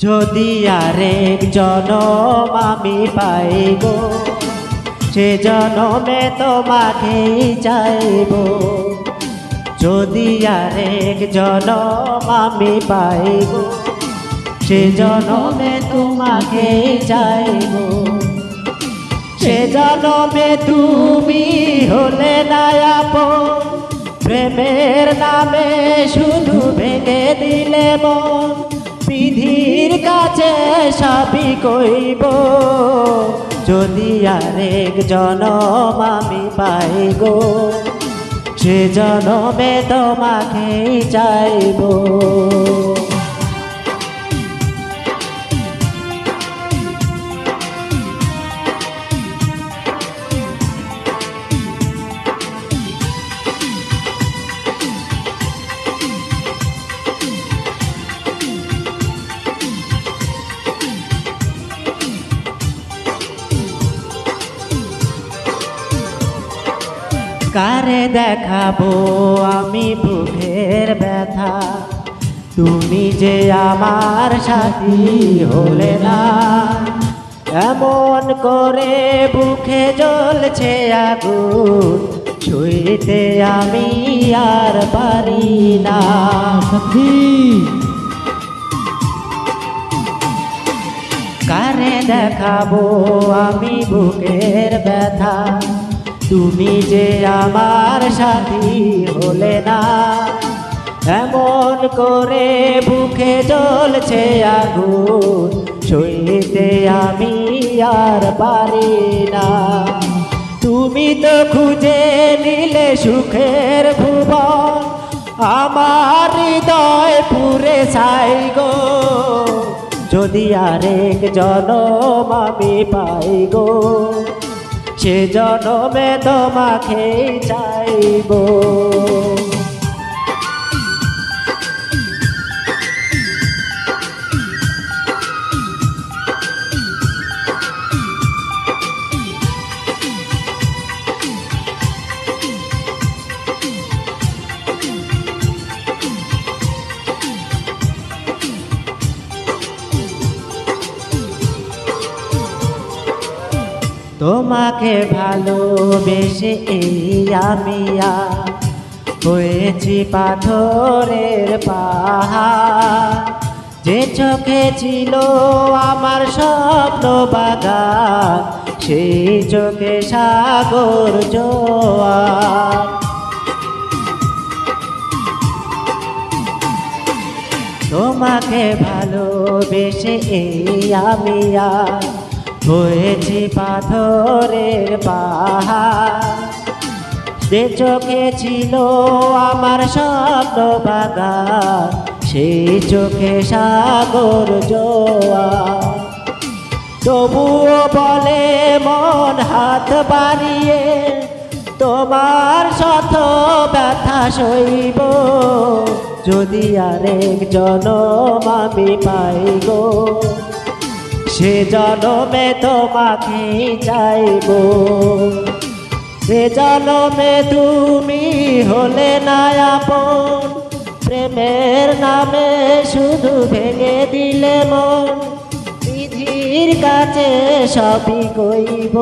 যদি আরেক জনম আমি পাই গো, সে জনমে তোমাকেই চাইব। যদি আরেক জনম আমি পাই গো, সে জনমে তোমাকেই চাইব। সে জনমে তুমি হলে না আপন, প্রেমের নামে শুধু ভেঙে দিলে মন। বিধির কাছে সবই কইব, যদি আরেক জনম আমি পাই গো, সে জনমে তোমাকেই চাইব। কারে দেখাবো আমি বুকের ব্যথা, তুমি যে আমার সাথী হলে না। এমন করে বুকে জ্বলছে আগুন, ছুঁইতে আমি আর পারি না। কারে দেখাবো আমি বুকের ব্যথা, তুমি যে আমার সাথী হলে না। এমন করে বুকে জ্বলছে আগুন, সইতে আমি আর পারি না। তুমি তো খুঁজে নিলে সুখের ভুবন, আমার হৃদয় পুরে ছাই গো। যদি আরেক জনম আমি পাই গো, সে জনমে তোমাকেই চাইব। তোমাকে ভালোবেসে এই আমি হয়েছি পাথরের পাহাড়। যে চোখে ছিল আমার স্বপ্ন বাগান, সেই চোখে সাগর জোয়ার। তোমাকে ভালোবেসে এই আমি হয়েছি পাথরের পাহাড়। যে চোখে ছিল আমার স্বপ্ন বাগান, সেই চোখে সাগর জোয়ার। তবুও বলে মন হাত বাড়িয়ে, তোমার শত ব্যথা সইব। যদি আরেক জনম আমি পাই গো, সে জনমে তোমাকেই চাইব। সে জনমে তুমি হলে না আপন, প্রেমের নামে শুধু ভেঙে দিলে মন। বিধির কাছে সবই কইব,